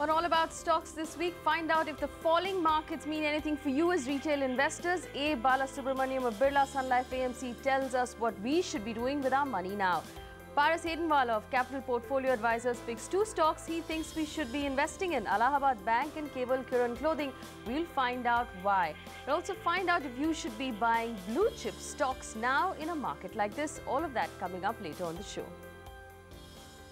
On All About Stocks this week, find out if the falling markets mean anything for you as retail investors. A. Balasubramaniam of Birla Sun Life AMC tells us what we should be doing with our money now. Paras Haydenwala of Capital Portfolio Advisors picks two stocks he thinks we should be investing in, Allahabad Bank and Cable Kiran Clothing. We'll find out why. We'll also find out if you should be buying blue chip stocks now in a market like this. All of that coming up later on the show.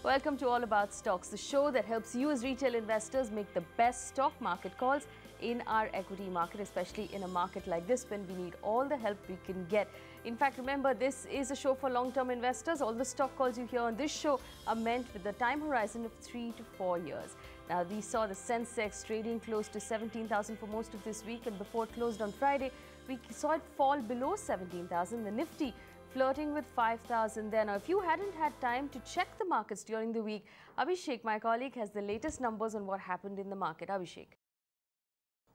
Welcome to All About Stocks, the show that helps you as retail investors make the best stock market calls in our equity market, especially in a market like this when we need all the help we can get. In fact, remember, this is a show for long-term investors. All the stock calls you hear on this show are meant with a time horizon of 3 to 4 years. Now, we saw the Sensex trading close to 17,000 for most of this week, and before it closed on Friday, we saw it fall below 17,000. The Nifty flirting with 5,000 there. Now, if you hadn't had time to check the markets during the week, Abhishek, my colleague, has the latest numbers on what happened in the market. Abhishek.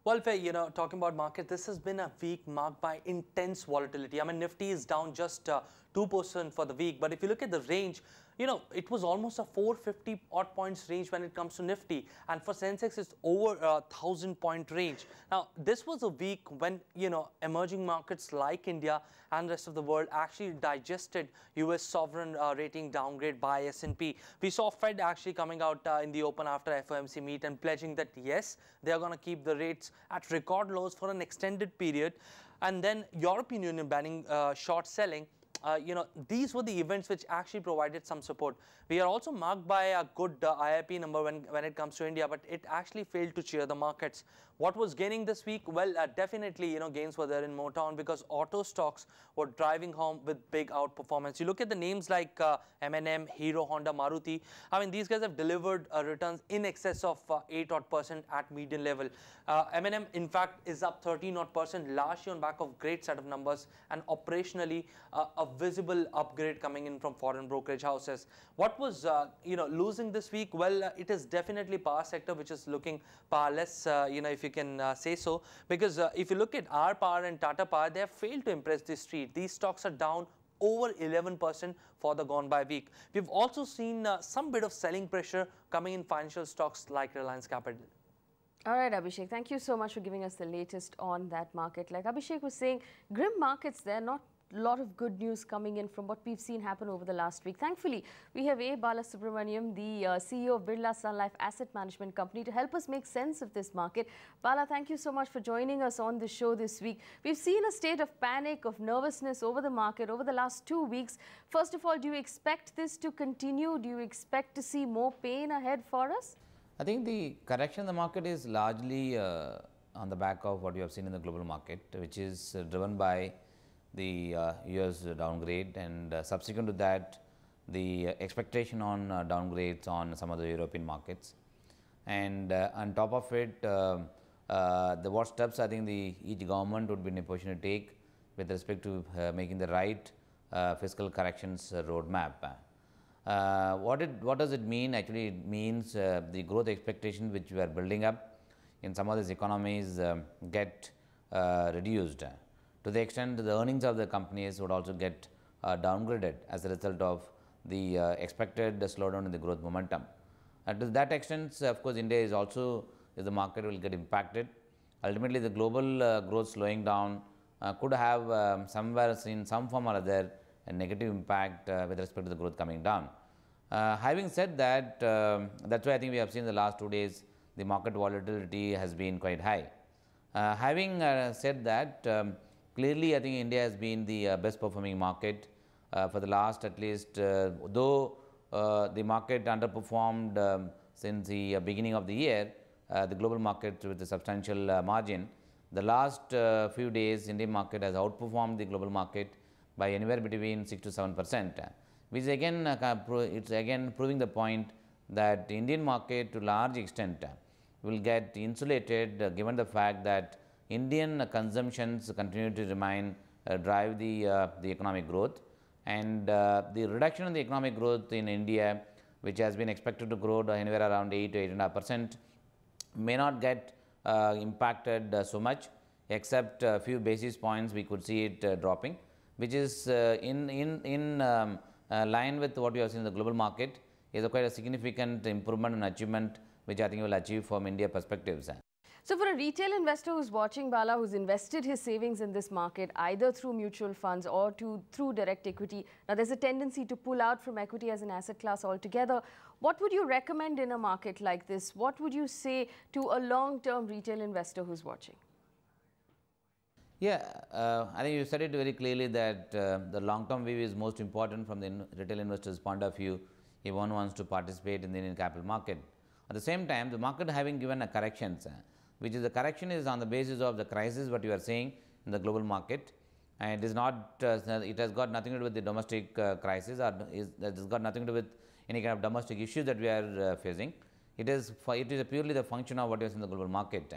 Well, talking about market, this has been a week marked by intense volatility. I mean, Nifty is down just 2% for the week. But if you look at the range, it was almost a 450 odd points range when it comes to Nifty. And for Sensex, it's over a 1,000-point range. Now, this was a week when, emerging markets like India and the rest of the world actually digested US sovereign rating downgrade by S&P. We saw Fed actually coming out in the open after FOMC meet and pledging that, yes, they are going to keep the rates at record lows for an extended period. And then European Union banning short selling. These were the events which actually provided some support. We are also marked by a good IIP number when it comes to India, but it actually failed to cheer the markets. What was gaining this week? Well, definitely, gains were there in Motown because auto stocks were driving home with big outperformance. You look at the names like M&M, Hero, Honda, Maruti. I mean, these guys have delivered returns in excess of 8% at median level. M&M, in fact, is up 13% last year on back of great set of numbers and operationally a visible upgrade coming in from foreign brokerage houses. What was losing this week? Well, it is definitely power sector, which is looking powerless, if you can say so, because if you look at R Power and Tata Power, they have failed to impress the street. These stocks are down over 11% for the gone by week. We've also seen some bit of selling pressure coming in financial stocks like Reliance Capital. All right, Abhishek, thank you so much for giving us the latest on that market. Like Abhishek was saying, grim markets there, not a lot of good news coming in from what we've seen happen over the last week. Thankfully, we have A. Balasubramaniam, the CEO of Birla Sun Life Asset Management Company, to help us make sense of this market. Bala, thank you so much for joining us on the show this week. We've seen a state of panic, of nervousness over the market over the last 2 weeks. First of all, do you expect this to continue? Do you expect to see more pain ahead for us? I think the correction in the market is largely on the back of what you have seen in the global market, which is driven by the US downgrade, and subsequent to that, the expectation on downgrades on some of the European markets. And on top of it, what steps I think each government would be in a position to take with respect to making the right fiscal corrections roadmap. What does it mean? Actually, it means the growth expectation which we are building up in some of these economies get reduced, to the extent the earnings of the companies would also get downgraded as a result of the expected slowdown in the growth momentum. And to that extent, of course, India is also, the market will get impacted. Ultimately, the global growth slowing down could have somewhere in some form or other a negative impact with respect to the growth coming down. Having said that, that's why I think we have seen the last 2 days the market volatility has been quite high. Having said that, clearly I think India has been the best performing market for the last, at least, though the market underperformed since the beginning of the year, the global market with a substantial margin. The last few days, Indian market has outperformed the global market by anywhere between 6 to 7%, which again, it's again proving the point that the Indian market to large extent will get insulated given the fact that Indian consumptions continue to remain, drive the economic growth, and the reduction in the economic growth in India, which has been expected to grow to anywhere around 8 to 8.5%, may not get impacted so much, except a few basis points we could see it dropping, which is in line with what we have seen in the global market, is quite a significant improvement and achievement which I think will achieve from India perspectives. So for a retail investor who's watching, Bala, who's invested his savings in this market, either through mutual funds or through direct equity, now there's a tendency to pull out from equity as an asset class altogether. What would you recommend in a market like this? What would you say to a long-term retail investor who's watching? Yeah, I think you said it very clearly that the long-term view is most important from the retail investor's point of view if one wants to participate in the Indian capital market. At the same time, the market having given a corrections, which is the correction is on the basis of the crisis what you are seeing in the global market, and it is not, it has got nothing to do with the domestic crisis, or that has got nothing to do with any kind of domestic issues that we are facing. It is purely the function of what is in the global market.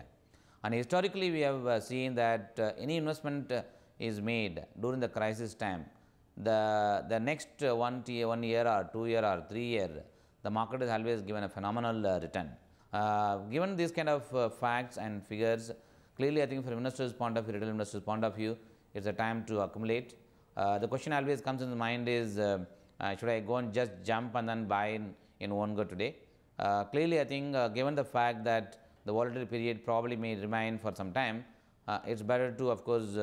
And historically, we have seen that any investment is made during the crisis time, the next 1 year or 2 year or 3 year, the market has always given a phenomenal return. Given these kind of facts and figures, clearly I think from investors' point of view, retail investors' point of view, it's a time to accumulate. The question always comes in the mind is, should I go and just jump and then buy in one go today? Clearly, I think given the fact that the volatility period probably may remain for some time, it's better to, of course,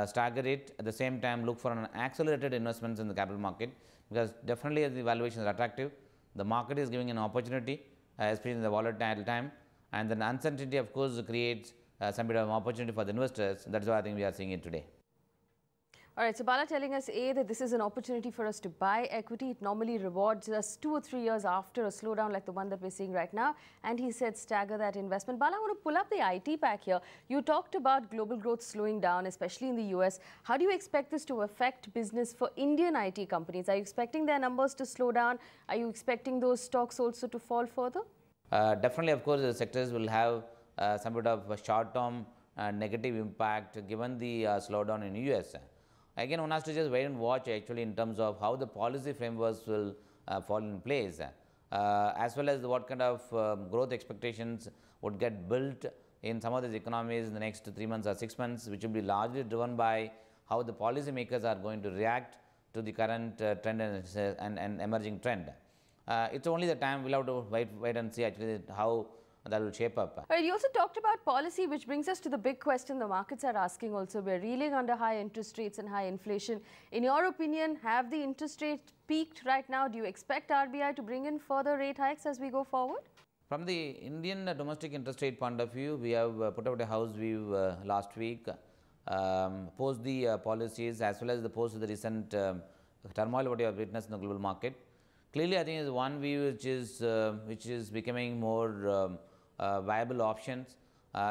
stagger it. At the same time, look for an accelerated investments in the capital market, because definitely as the valuations are attractive, the market is giving an opportunity, especially in the volatile time, and then uncertainty, of course, creates some bit of opportunity for the investors. That's why I think we are seeing it today. All right, so Bala telling us, A, that this is an opportunity for us to buy equity. It normally rewards us 2 or 3 years after a slowdown like the one that we're seeing right now. And he said stagger that investment. Bala, I want to pull up the IT pack here. You talked about global growth slowing down, especially in the US. How do you expect this to affect business for Indian IT companies? Are you expecting their numbers to slow down? Are you expecting those stocks also to fall further? Definitely, of course, the sectors will have some bit of a short-term negative impact given the slowdown in US. Again, one has to just wait and watch actually in terms of how the policy frameworks will fall in place, as well as what kind of growth expectations would get built in some of these economies in the next 3 months or 6 months, which will be largely driven by how the policy makers are going to react to the current trend and emerging trend. It's only the time we'll have to wait and see actually how that will shape up. Right, you also talked about policy, which brings us to the big question the markets are asking also. We're reeling under high interest rates and high inflation. In your opinion, have the interest rates peaked right now? Do you expect RBI to bring in further rate hikes as we go forward? From the Indian domestic interest rate point of view, we have put out a house view last week, post the policies as well as the post the recent turmoil what we have witnessed in the global market. Clearly, I think is one view which is becoming more viable options,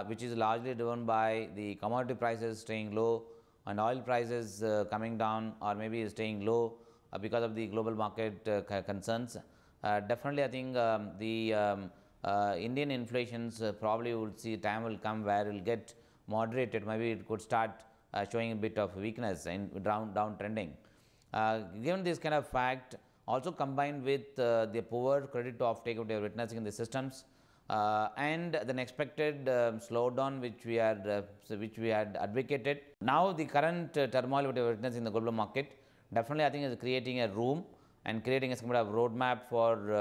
which is largely driven by the commodity prices staying low and oil prices coming down or maybe staying low because of the global market concerns. Definitely, I think the Indian inflations probably will see time will come where it will get moderated. Maybe it could start showing a bit of weakness in downtrending. Given this kind of fact, also combined with the poor credit to offtake that we are witnessing in the systems, and the expected slowdown which we had advocated. Now the current turmoil which we are witnessing in the global market, definitely I think is creating a room and creating a kind of roadmap for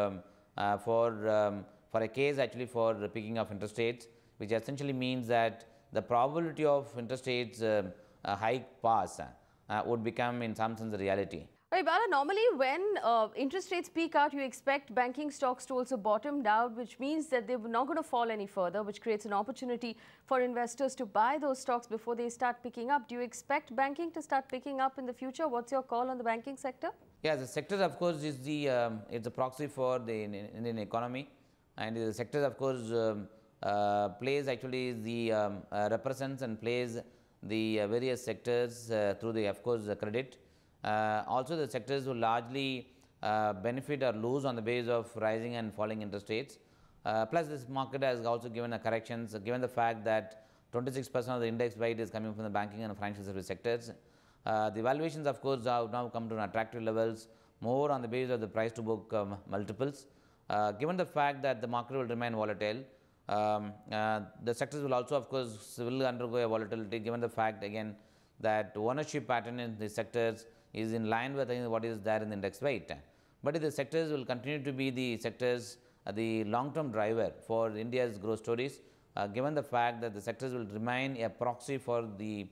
a case actually for picking of interest rates, which essentially means that the probability of interest rates hike pass would become in some sense a reality. Right, Bala, normally when interest rates peak out, you expect banking stocks to also bottom down, which means that they're not going to fall any further, which creates an opportunity for investors to buy those stocks before they start picking up. Do you expect banking to start picking up in the future? What's your call on the banking sector? Yeah, the sector, of course, is it's a proxy for the Indian economy, and the sector, of course, plays actually the represents and plays the various sectors through the, of course, the credit. Also, the sectors will largely benefit or lose on the basis of rising and falling interest rates. Plus, this market has also given a corrections, given the fact that 26% of the index weight is coming from the banking and financial service sectors. The valuations, of course, have now come to attractive levels, more on the basis of the price to book multiples. Given the fact that the market will remain volatile, the sectors will also, of course, will undergo a volatility, given the fact again that ownership pattern in the sectors is in line with what is there in the index weight. But the sectors will continue to be the sectors the long-term driver for India's growth stories, given the fact that the sectors will remain a proxy for the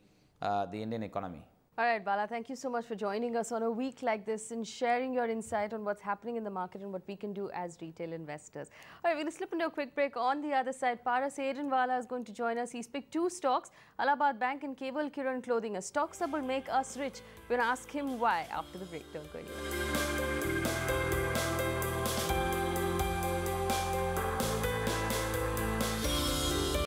Indian economy. All right, Bala, thank you so much for joining us on a week like this and sharing your insight on what's happening in the market and what we can do as retail investors. All right, we're going to slip into a quick break. On the other side, Paras Adenwala is going to join us. He's picked two stocks, Allahabad Bank and Cable Kiran Clothing. A stock that will make us rich. We're going to ask him why after the break. Don't go anywhere.